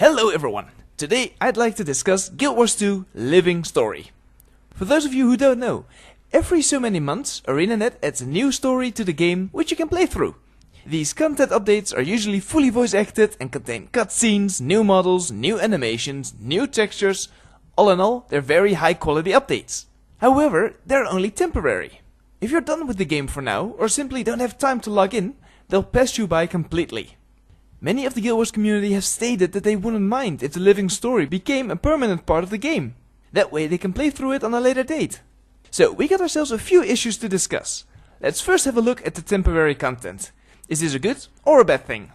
Hello everyone! Today I'd like to discuss Guild Wars 2 Living Story. For those of you who don't know, every so many months ArenaNet adds a new story to the game which you can play through. These content updates are usually fully voice acted and contain cutscenes, new models, new animations, new textures. All in all, they're very high quality updates. However, they're only temporary. If you're done with the game for now, or simply don't have time to log in, they'll pass you by completely. Many of the Guild Wars community have stated that they wouldn't mind if the living story became a permanent part of the game. That way they can play through it on a later date. So we got ourselves a few issues to discuss. Let's first have a look at the temporary content. Is this a good or a bad thing?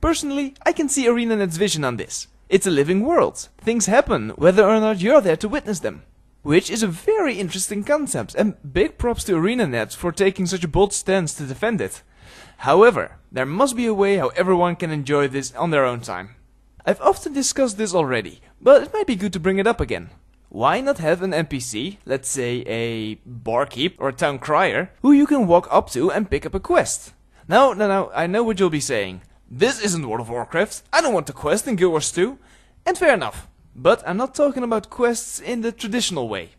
Personally, I can see ArenaNet's vision on this. It's a living world. Things happen whether or not you're there to witness them. Which is a very interesting concept, and big props to ArenaNet for taking such a bold stance to defend it. However, there must be a way how everyone can enjoy this on their own time. I've often discussed this already, but it might be good to bring it up again. Why not have an NPC, let's say a barkeep or a town crier, who you can walk up to and pick up a quest? Now, I know what you'll be saying. This isn't World of Warcraft, I don't want to quest in Guild Wars 2. And fair enough. But I'm not talking about quests in the traditional way.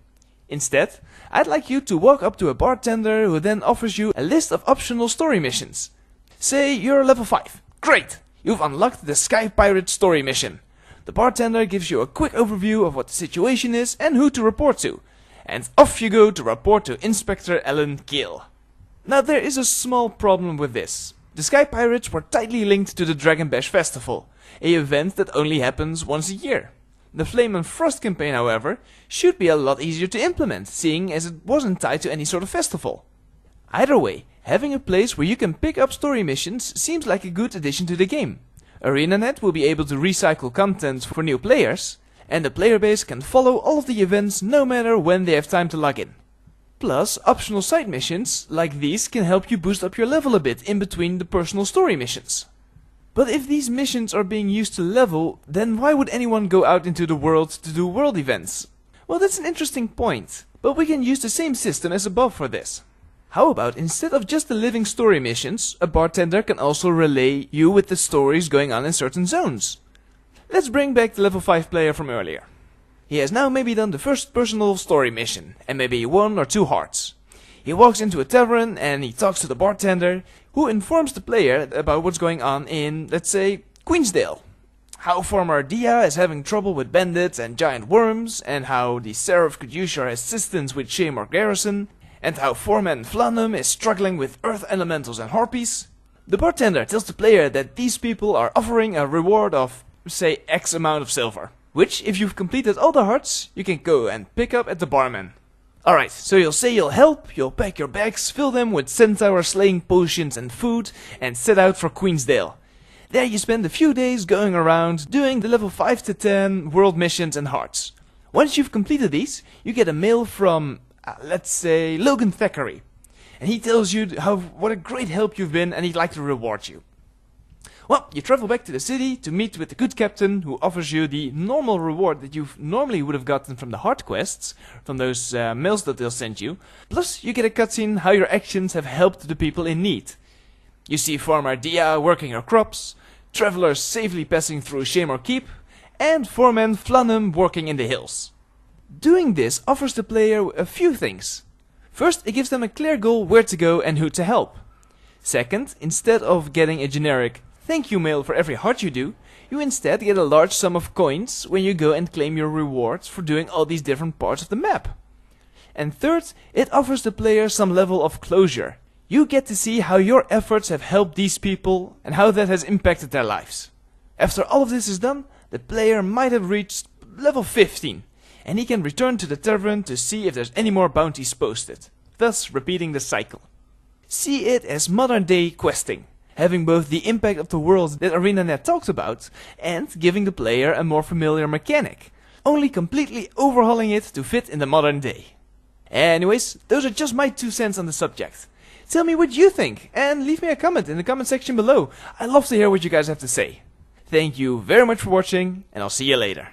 Instead, I'd like you to walk up to a bartender who then offers you a list of optional story missions. Say you're level 5. Great! You've unlocked the Sky Pirate story mission. The bartender gives you a quick overview of what the situation is and who to report to. And off you go to report to Inspector Alan Gill. Now there is a small problem with this. The Sky Pirates were tightly linked to the Dragon Bash Festival, an event that only happens once a year. The Flame and Frost campaign, however, should be a lot easier to implement, seeing as it wasn't tied to any sort of festival. Either way, having a place where you can pick up story missions seems like a good addition to the game. ArenaNet will be able to recycle content for new players, and the player base can follow all of the events no matter when they have time to log in. Plus, optional side missions like these can help you boost up your level a bit in between the personal story missions. But if these missions are being used to level, then why would anyone go out into the world to do world events? Well, that's an interesting point, but we can use the same system as above for this. How about instead of just the living story missions, a bartender can also relay you with the stories going on in certain zones? Let's bring back the level 5 player from earlier. He has now maybe done the first personal story mission, and maybe 1 or 2 hearts. He walks into a tavern and he talks to the bartender, who informs the player about what's going on in, let's say, Queensdale. How Farmer Dia is having trouble with bandits and giant worms, and how the Seraph could use your assistance with Shaymar Garrison, and how Foreman Flanum is struggling with earth elementals and harpies. The bartender tells the player that these people are offering a reward of, say, X amount of silver, which, if you've completed all the hearts, you can go and pick up at the barman. Alright, so you'll say you'll help, you'll pack your bags, fill them with centaur slaying potions and food, and set out for Queensdale. There you spend a few days going around, doing the level 5 to 10 world missions and hearts. Once you've completed these, you get a mail from, let's say, Logan Thackeray. And he tells you what a great help you've been and he'd like to reward you. Well, you travel back to the city to meet with the good captain who offers you the normal reward that you normally would have gotten from the heart quests, from those mails that they'll send you. Plus, you get a cutscene how your actions have helped the people in need. You see Farmer Dia working her crops, travelers safely passing through Shaymar Keep, and Foreman Flanum working in the hills. Doing this offers the player a few things. First, it gives them a clear goal where to go and who to help. Second, instead of getting a generic thank you mail for every heart you do, you instead get a large sum of coins when you go and claim your rewards for doing all these different parts of the map. And third, it offers the player some level of closure. You get to see how your efforts have helped these people and how that has impacted their lives. After all of this is done, the player might have reached level 15, and he can return to the tavern to see if there's any more bounties posted, thus repeating the cycle. See it as modern day questing, having both the impact of the world that ArenaNet talked about, and giving the player a more familiar mechanic, only completely overhauling it to fit in the modern day. Anyways, those are just my 2 cents on the subject. Tell me what you think, and leave me a comment in the comment section below. I love to hear what you guys have to say. Thank you very much for watching, and I'll see you later.